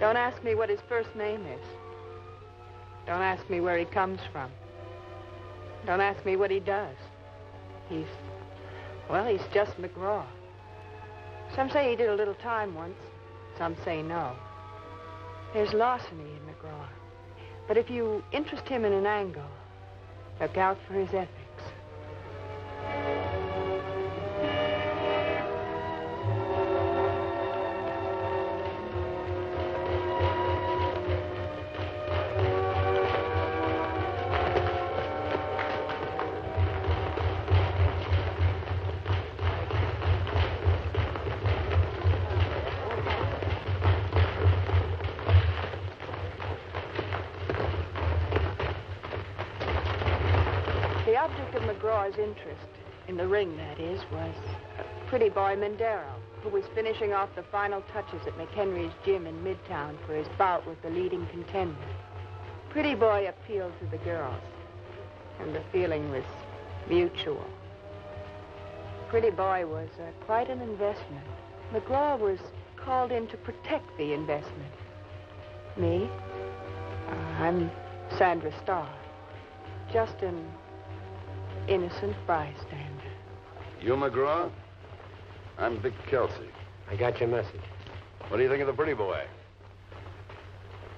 Don't ask me what his first name is. Don't ask me where he comes from. Don't ask me what he does. He's just McGraw. Some say he did a little time once. Some say no. There's larceny in McGraw. But if you interest him in an angle, look out for his ethics. The object of McGraw's interest, in the ring that is, was Pretty Boy Mendero, who was finishing off the final touches at McHenry's gym in Midtown for his bout with the leading contender. Pretty Boy appealed to the girls, and the feeling was mutual. Pretty Boy was quite an investment. McGraw was called in to protect the investment. Me? I'm Sandra Starr. Just an innocent bystander. You McGraw? I'm Vic Kelsey. I got your message. What do you think of the Pretty Boy?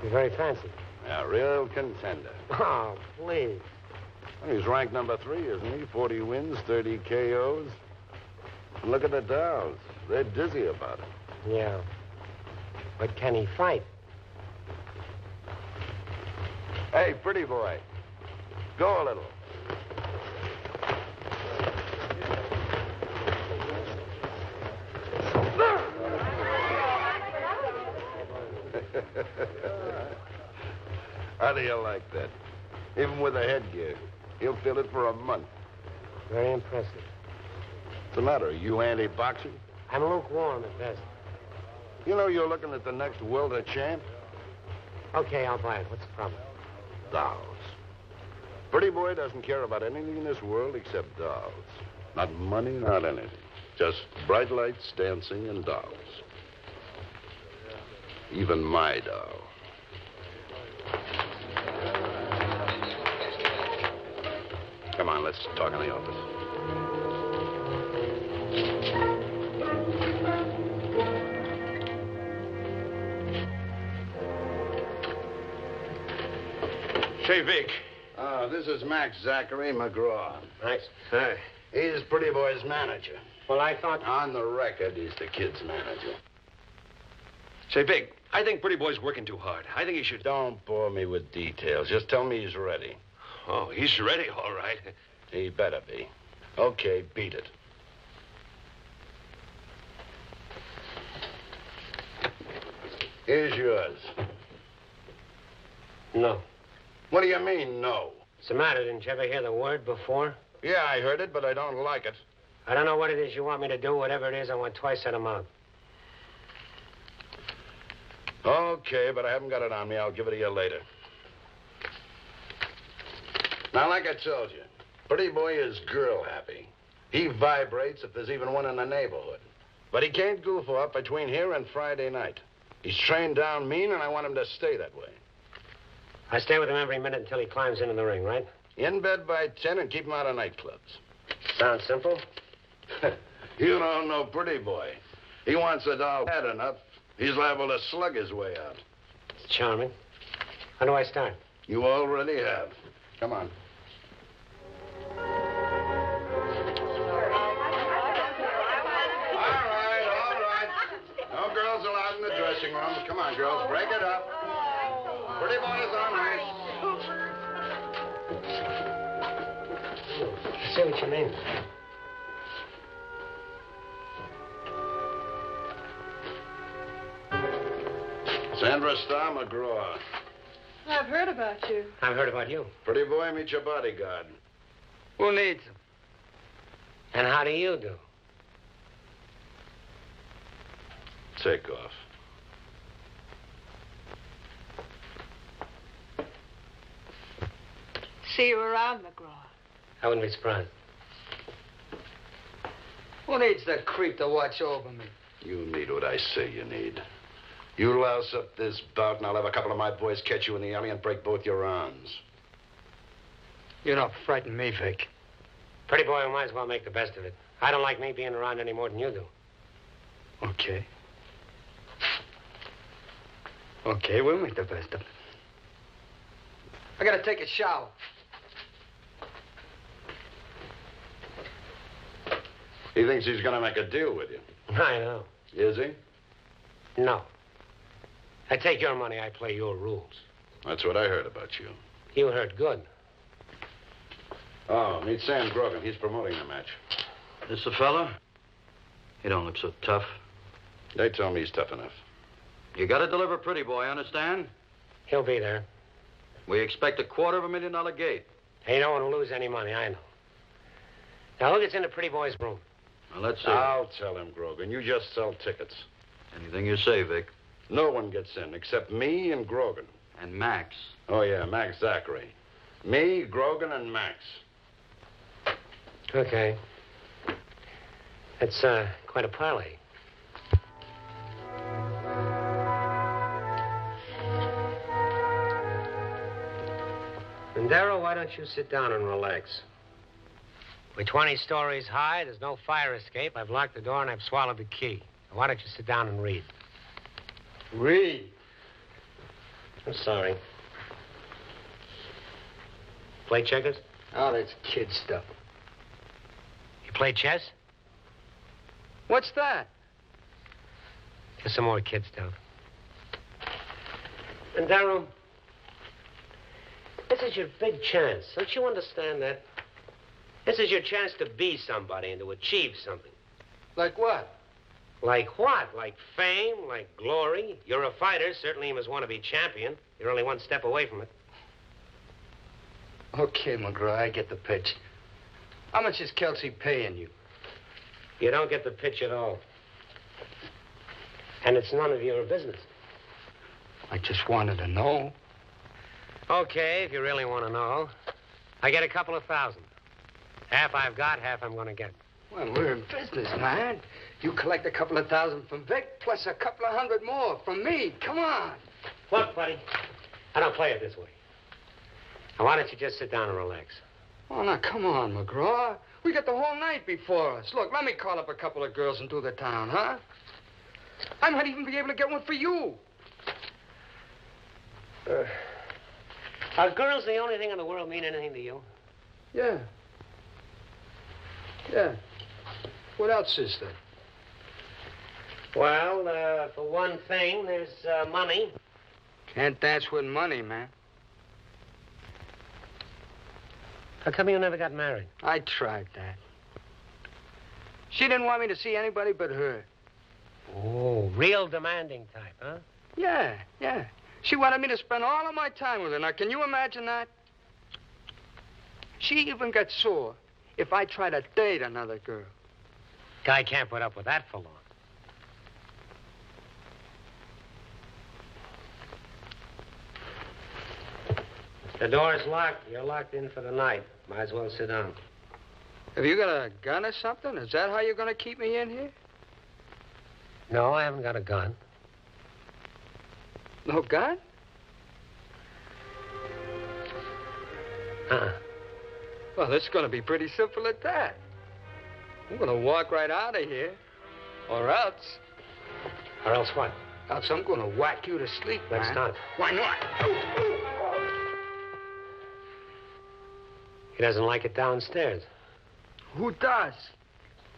He's very fancy. A real contender. Oh, please. Well, he's ranked number 3, isn't he? 40 wins, 30 KOs. And look at the Dows. They're dizzy about it. Yeah. But can he fight? Hey, Pretty Boy. Go a little. How do you like that? Even with a headgear, he'll feel it for a month. Very impressive. What's the matter? Are you anti-boxing? I'm lukewarm at best. You know you're looking at the next welter champ? Okay, I'll buy it. What's the problem? Dolls. Pretty Boy doesn't care about anything in this world except dolls. Not money, not anything. Just bright lights, dancing, and dolls. Even my doll. Come on, let's talk in the office. Say, Vic. This is Max Zachary McGraw. Max? Hi. He's Pretty Boy's manager. Well, I thought... On the record, he's the kid's manager. Say, Vic, I think Pretty Boy's working too hard. I think he should... Don't bore me with details. Just tell me he's ready. Oh, he's ready, all right. He better be. Okay, beat it. Here's yours. No. What do you mean, no? What's the matter? Didn't you ever hear the word before? Yeah, I heard it, but I don't like it. I don't know what it is you want me to do. Whatever it is, I want twice that amount. Okay, but I haven't got it on me. I'll give it to you later. Now, like I told you, Pretty Boy is girl happy. He vibrates if there's even one in the neighborhood. But he can't goof off between here and Friday night. He's trained down mean, and I want him to stay that way. I stay with him every minute until he climbs into the ring, right? In bed by 10 and keep him out of nightclubs. Sounds simple. You don't know Pretty Boy. He wants a doll bad enough. He's liable to slug his way out. It's charming. How do I start? You already have. Come on. All right. No girls allowed in the dressing room. Come on, girls, break it up. Pretty Boy is on ice. I see what you mean. Sandra Starr McGraw. I've heard about you. I've heard about you. Pretty Boy, meet your bodyguard. Who needs him? And how do you do? Take off. See you around, McGraw. I wouldn't be surprised. Who needs that creep to watch over me? You need what I say you need. You louse up this bout, and I'll have a couple of my boys catch you in the alley and break both your arms. You're not frightening me, Vic. Pretty boy, we might as well make the best of it. I don't like me being around any more than you do. Okay. Okay, we'll make the best of it. I gotta take a shower. He thinks he's gonna make a deal with you. I know. Is he? No. I take your money, I play your rules. That's what I heard about you. You heard good. Oh, meet Sam Grogan. He's promoting the match. This the fella? He don't look so tough. They told me he's tough enough. You gotta deliver Pretty Boy, understand? He'll be there. We expect $250,000 gate. Ain't no one will lose any money, I know. Now, who gets into Pretty Boy's room? Now, let's see. I'll tell him, Grogan. You just sell tickets. Anything you say, Vic. No one gets in except me and Grogan. And Max. Oh, yeah, Max Zachary. Me, Grogan, and Max. Okay. That's quite a parlay. And Darrow, why don't you sit down and relax? We're 20 stories high. There's no fire escape. I've locked the door and I've swallowed the key. Now, why don't you sit down and read? Read? I'm sorry. Play checkers? Oh, that's kid stuff. You play chess? What's that? Just some more kid stuff. And Darrow, this is your big chance. Don't you understand that? This is your chance to be somebody and to achieve something. Like what? Like what? Like fame? Like glory? You're a fighter. Certainly you must want to be champion. You're only one step away from it. Okay, McGraw, I get the pitch. How much is Kelsey paying you? You don't get the pitch at all. And it's none of your business. I just wanted to know. Okay, if you really want to know. I get a couple of thousand. Half I've got, half I'm going to get. Well, we're in business, man. You collect a couple of thousand from Vic, plus a couple of hundred more from me. Come on. Look, buddy, I don't play it this way. Now, why don't you just sit down and relax? Oh, now, come on, McGraw. We got the whole night before us. Look, let me call up a couple of girls and do the town, huh? I might even be able to get one for you. Are girls the only thing in the world mean anything to you? Yeah. Yeah. What else is there? Well, for one thing, there's money. Can't dance with money, man. How come you never got married? I tried that. She didn't want me to see anybody but her. Oh, real demanding type, huh? Yeah, yeah. She wanted me to spend all of my time with her. Now, can you imagine that? She even got sore if I try to date another girl. Guy can't put up with that for long. The door's locked. You're locked in for the night. Might as well sit down. Have you got a gun or something? Is that how you're going to keep me in here? No, I haven't got a gun. No gun? Uh-uh. Well, it's going to be pretty simple at that. I'm going to walk right out of here. Or else. Or else what? Else I'm going to whack you to sleep, Let's man. start. Why not? He doesn't like it downstairs. Who does?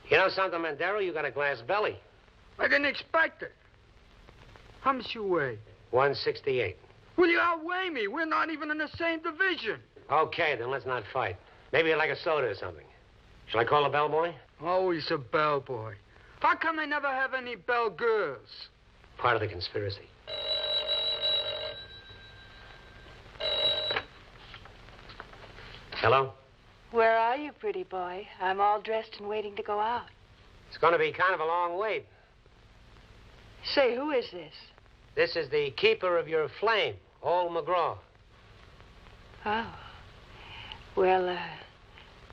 You know something, Mandero? You got a glass belly. I didn't expect it. How much you weigh? 168. Well, you outweigh me. We're not even in the same division. Okay, then let's not fight. Maybe you'd like a soda or something. Shall I call the bellboy? Always a bellboy. How come they never have any bell girls? Part of the conspiracy. Hello? Where are you, pretty boy? I'm all dressed and waiting to go out. It's going to be kind of a long wait. Say, who is this? This is the keeper of your flame, old McGraw. Oh. Well,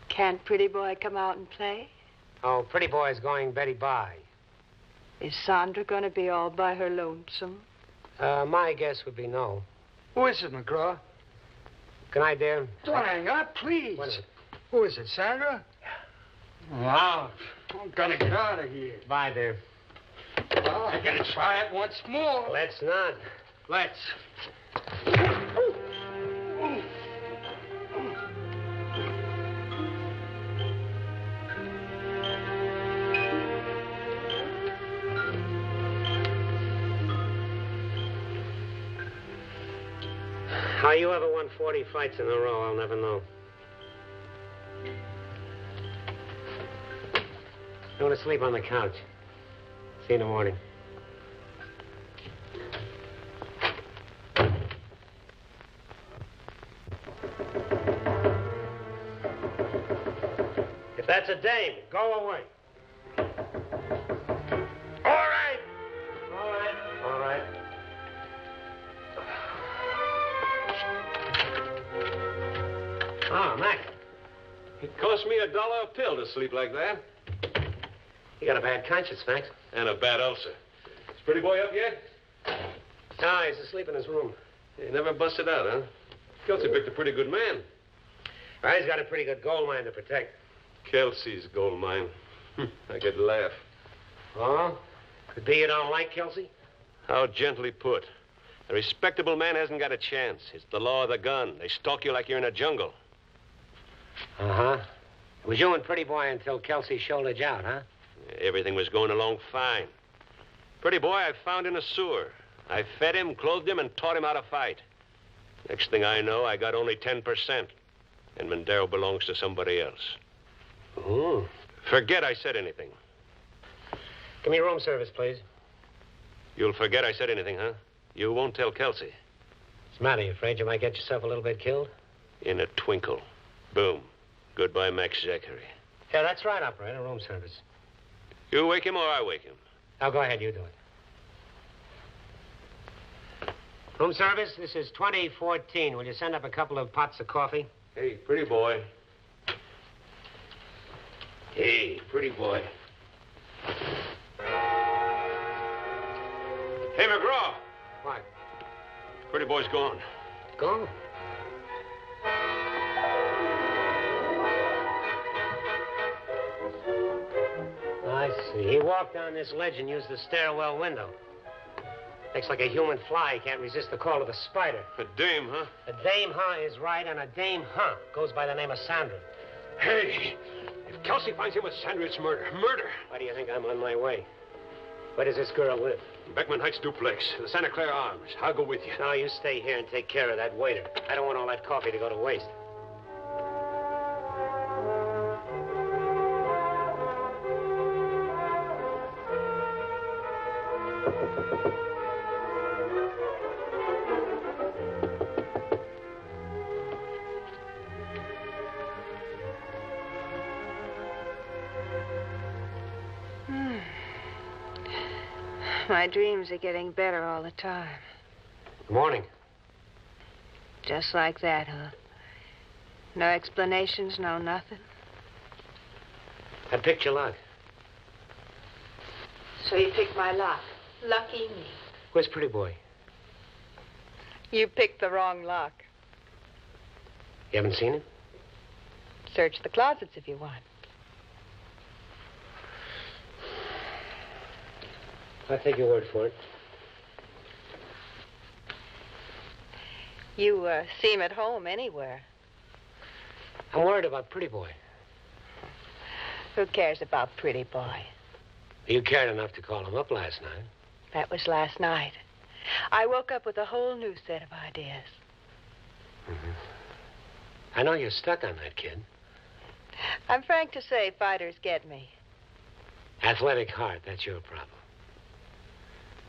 can't pretty boy come out and play? Oh, pretty boy's going Betty Bye. Is Sandra going to be all by her lonesome? My guess would be no. Who is it, McGraw? Good night, dear. Don't hang up, please. What is it? Who is it, Sandra? Wow. I'm gonna get out of here. Bye, dear. Well, I gotta try it once more. Let's not. Let's. How you ever won 40 fights in a row, I'll never know. I want to sleep on the couch. See you in the morning. If that's a dame, go away. All right. All right. All right. Oh, Mac. It cost me $1 a pill to sleep like that. You got a bad conscience, Max. And a bad ulcer. Is Pretty Boy up yet? No, he's asleep in his room. He never busted out, huh? Kelsey picked a pretty good man. Well, he's got a pretty good gold mine to protect. Kelsey's gold mine. I could laugh. Oh? Could be you don't like Kelsey? How gently put. A respectable man hasn't got a chance. It's the law of the gun. They stalk you like you're in a jungle. Uh-huh. It was you and Pretty Boy until Kelsey shouldered you out, huh? Everything was going along fine. Pretty Boy I found in a sewer. I fed him, clothed him, and taught him how to fight. Next thing I know, I got only 10%. And Mondero belongs to somebody else. Ooh. Forget I said anything. Give me room service, please. You'll forget I said anything, huh? You won't tell Kelsey. What's the matter? You afraid you might get yourself a little bit killed? In a twinkle. Boom. Goodbye, Max Zachary. Yeah, that's right, operator. Room service. You wake him or I wake him? Now, go ahead. You do it. Room service, this is 2014. Will you send up a couple of pots of coffee? Hey, Pretty Boy. Hey, Pretty Boy. Hey, McGraw. What? Pretty Boy's gone. Gone? I see. He walked down this ledge and used the stairwell window. Looks like a human fly can't resist the call of a spider. A dame, huh? A dame, huh, is right, and a dame, huh, goes by the name of Sandra. Hey, if Kelsey finds him with Sandra, it's murder. Murder. Why do you think I'm on my way? Where does this girl live? Beckman Heights duplex, the Santa Clara Arms. I'll go with you. No, you stay here and take care of that waiter. I don't want all that coffee to go to waste. My dreams are getting better all the time. Good morning. Just like that, huh? No explanations, no nothing. I picked your lock. So you picked my lock. Lucky me. Where's Pretty Boy? You picked the wrong lock. You haven't seen him? Search the closets if you want. I'll take your word for it. You seem at home anywhere. I'm worried about Pretty Boy. Who cares about Pretty Boy? You cared enough to call him up last night. That was last night. I woke up with a whole new set of ideas. Mm-hmm. I know you're stuck on that kid. I'm frank to say fighters get me. Athletic heart, that's your problem.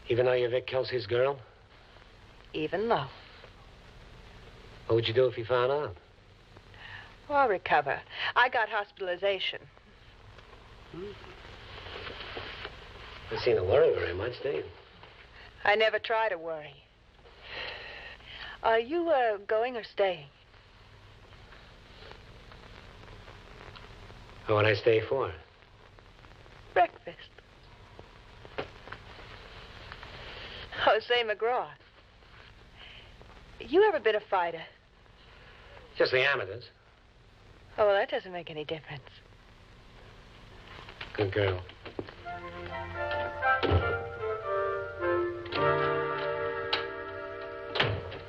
Even though you're Vic Kelsey's girl? Even though. What would you do if you found out? Well, I'll recover. I got hospitalization. You seem to worry very much, do you? I never try to worry. Are you going or staying? What would I stay for? Breakfast. Oh, Oh, say, McGraw. You ever been a fighter? Just the amateurs. Oh, well, that doesn't make any difference. Good girl.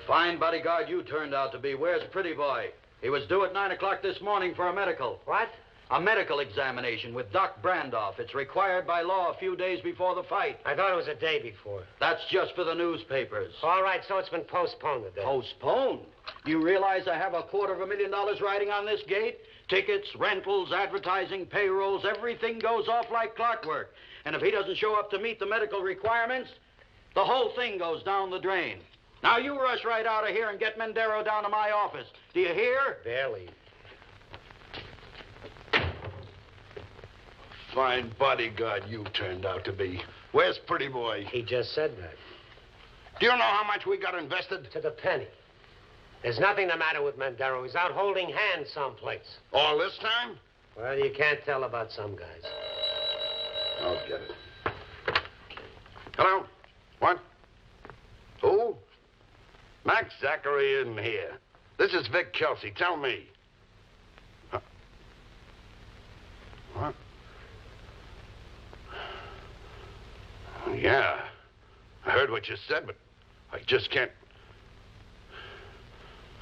Fine bodyguard you turned out to be. Where's Pretty Boy? He was due at 9 o'clock this morning for a medical. What? A medical examination with Doc Brandoff. It's required by law a few days before the fight. I thought it was a day before. That's just for the newspapers. All right, so it's been postponed a day. Postponed? You realize I have $250,000 riding on this gate? Tickets, rentals, advertising, payrolls, everything goes off like clockwork. And if he doesn't show up to meet the medical requirements, the whole thing goes down the drain. Now you rush right out of here and get Mendero down to my office. Do you hear? Barely. Fine bodyguard you turned out to be. Where's Pretty Boy? He just said that. Do you know how much we got invested? To the penny. There's nothing the matter with Mendero. He's out holding hands someplace. All this time? Well, you can't tell about some guys. I'll get it. Hello? What? Who? Max Zachary isn't here. This is Vic Kelsey. Tell me. Huh? What? Yeah. I heard what you said, but I just can't.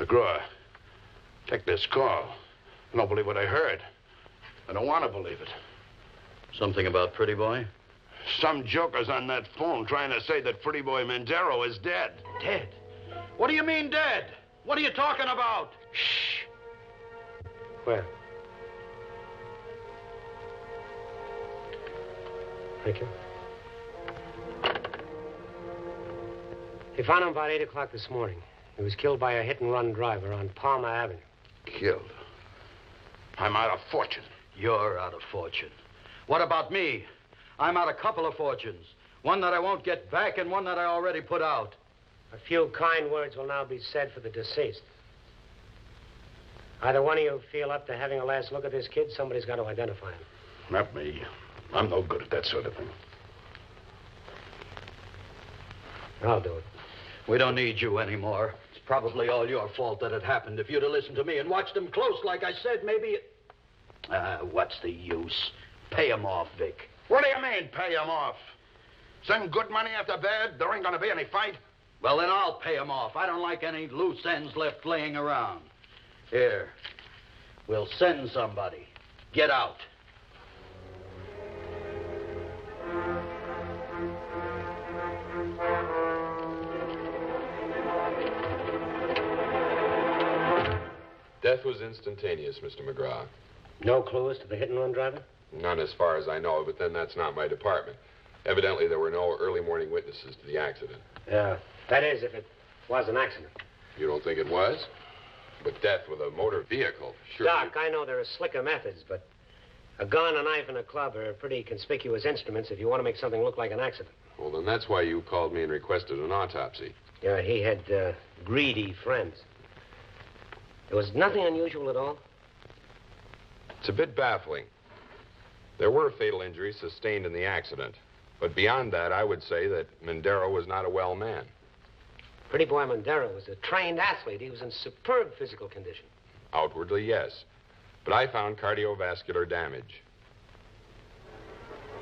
McGraw, take this call. I don't believe what I heard. I don't want to believe it. Something about Pretty Boy? Some joker's on that phone trying to say that Pretty Boy Mendero is dead. Dead? What do you mean dead? What are you talking about? Shh. Where? Thank you. They found him about 8 o'clock this morning. He was killed by a hit-and-run driver on Palmer Avenue. Killed? I'm out of fortune. You're out of fortune. What about me? I'm out a couple of fortunes. One that I won't get back and one that I already put out. A few kind words will now be said for the deceased. Either one of you feel up to having a last look at this kid, somebody's got to identify him. Not me. I'm no good at that sort of thing. I'll do it. We don't need you anymore. It's probably all your fault that it happened. If you'd have listened to me and watched them close, like I said, maybe it... what's the use? Pay him off, Vic. What do you mean, pay him off? Send good money after bad? There ain't gonna be any fight? Well, then I'll pay him off. I don't like any loose ends left laying around. Here. We'll send somebody. Get out. Death was instantaneous, Mr. McGraw. No clues to the hit-and-run driver? None as far as I know, but then that's not my department. Evidently, there were no early morning witnesses to the accident. Yeah. That is, if it was an accident. You don't think it was? But death with a motor vehicle, sure. Doc, I know there are slicker methods, but a gun, a knife, and a club are pretty conspicuous instruments if you want to make something look like an accident. Well, then that's why you called me and requested an autopsy. Yeah, he had greedy friends. There was nothing unusual at all? It's a bit baffling. There were fatal injuries sustained in the accident. But beyond that, I would say that Mendero was not a well man. Pretty Boy Mendero was a trained athlete. He was in superb physical condition. Outwardly, yes. But I found cardiovascular damage.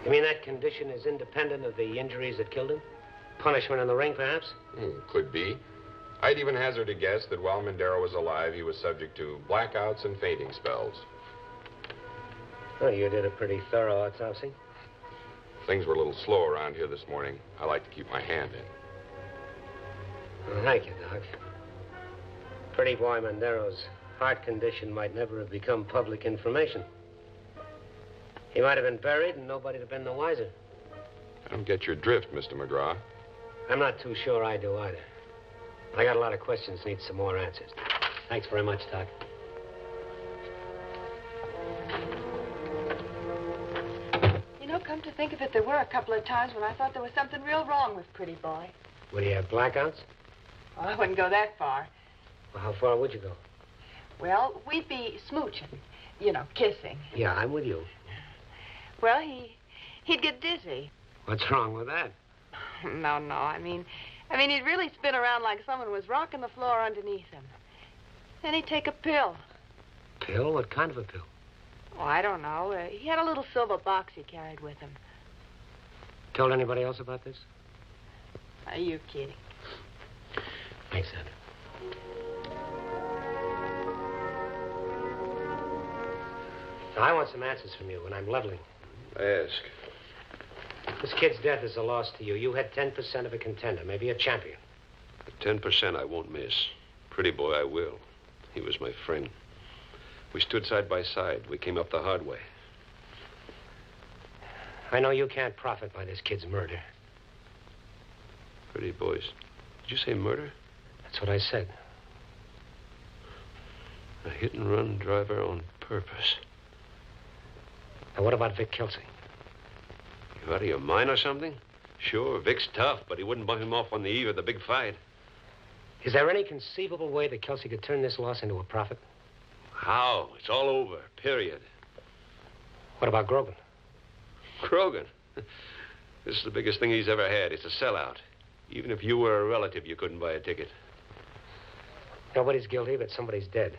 You mean that condition is independent of the injuries that killed him? Punishment in the ring, perhaps? Could be. I'd even hazard a guess that while Mendero was alive, he was subject to blackouts and fainting spells. Oh, you did a pretty thorough autopsy. Things were a little slow around here this morning. I like to keep my hand in. Well, thank you, Doc. Pretty Boy Mendero's heart condition might never have become public information. He might have been buried and nobody'd have been the wiser. I don't get your drift, Mr. McGraw. I'm not too sure I do either. I got a lot of questions, need some more answers. Thanks very much, Doc. You know, come to think of it, there were a couple of times when I thought there was something real wrong with Pretty Boy. Would he have blackouts? Well, I wouldn't go that far. Well, how far would you go? Well, we'd be smooching. You know, kissing. Yeah, I'm with you. Well, he'd get dizzy. What's wrong with that? No, I mean, I mean, he'd really spin around like someone was rocking the floor underneath him. Then he'd take a pill. Pill? What kind of a pill? Oh, I don't know. He had a little silver box he carried with him. Told anybody else about this? Are you kidding? Thanks, Sandra. Now, I want some answers from you when I'm leveling. Ask. This kid's death is a loss to you. You had 10% of a contender, maybe a champion. 10% I won't miss. Pretty boy, I will. He was my friend. We stood side by side. We came up the hard way. I know you can't profit by this kid's murder. Pretty boys. Did you say murder? That's what I said. A hit-and-run driver on purpose. Now, what about Vic Kelsey? You out of your mind or something? Sure, Vic's tough, but he wouldn't bump him off on the eve of the big fight. Is there any conceivable way that Kelsey could turn this loss into a profit? How? It's all over, period. What about Grogan? Grogan? This is the biggest thing he's ever had. It's a sellout. Even if you were a relative, you couldn't buy a ticket. Nobody's guilty, but somebody's dead.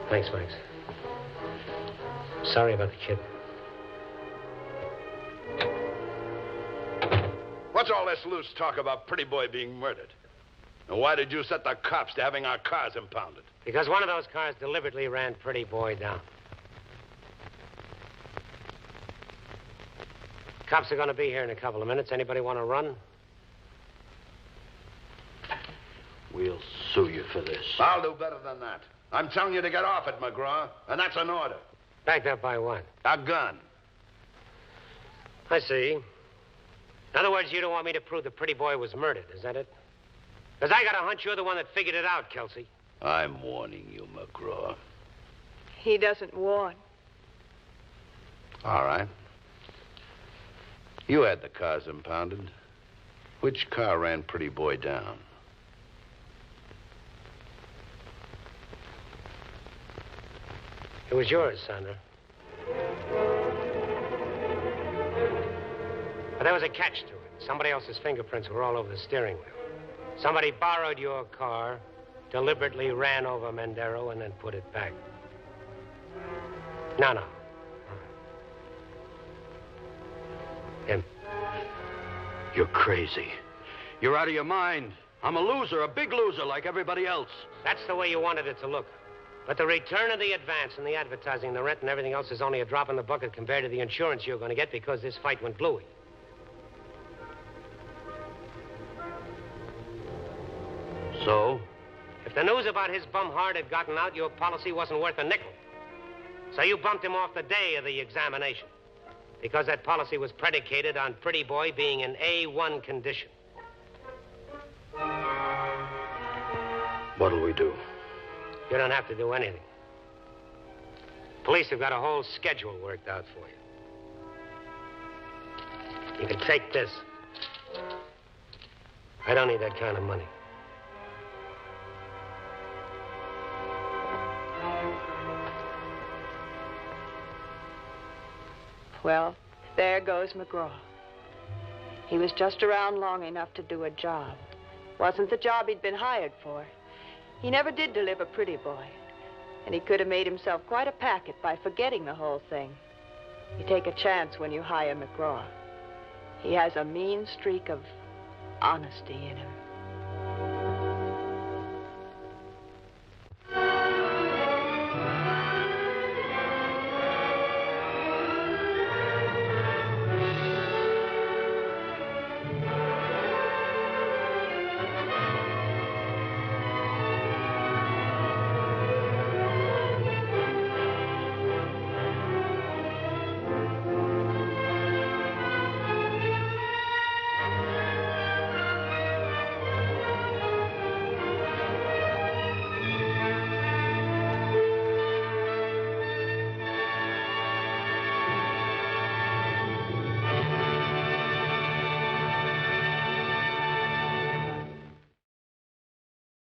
Thanks, Max. Sorry about the kid. What's all this loose talk about Pretty Boy being murdered? And why did you set the cops to having our cars impounded? Because one of those cars deliberately ran Pretty Boy down. Cops are going to be here in a couple of minutes. Anybody want to run? We'll sue you for this. I'll do better than that. I'm telling you to get off it, McGraw, and that's an order. Backed up by what? A gun. I see. In other words, you don't want me to prove the Pretty Boy was murdered, is that it? Because I got a hunch you're the one that figured it out, Kelsey. I'm warning you, McGraw. He doesn't warn. All right. You had the cars impounded. Which car ran Pretty Boy down? It was yours, Sandra. But there was a catch to it. Somebody else's fingerprints were all over the steering wheel. Somebody borrowed your car, deliberately ran over Mendero, and then put it back. No. Him. You're crazy. You're out of your mind. I'm a loser, a big loser like everybody else. That's the way you wanted it to look. But the return of the advance and the advertising, the rent and everything else is only a drop in the bucket compared to the insurance you're going to get because this fight went bluey. So? If the news about his bum heart had gotten out, your policy wasn't worth a nickel. So you bumped him off the day of the examination. Because that policy was predicated on Pretty Boy being in A1 condition. What'll we do? You don't have to do anything. Police have got a whole schedule worked out for you. You can take this. I don't need that kind of money. Well, there goes McGraw. He was just around long enough to do a job. Wasn't the job he'd been hired for. He never did deliver Pretty Boy. And he could have made himself quite a packet by forgetting the whole thing. You take a chance when you hire McGraw. He has a mean streak of honesty in him.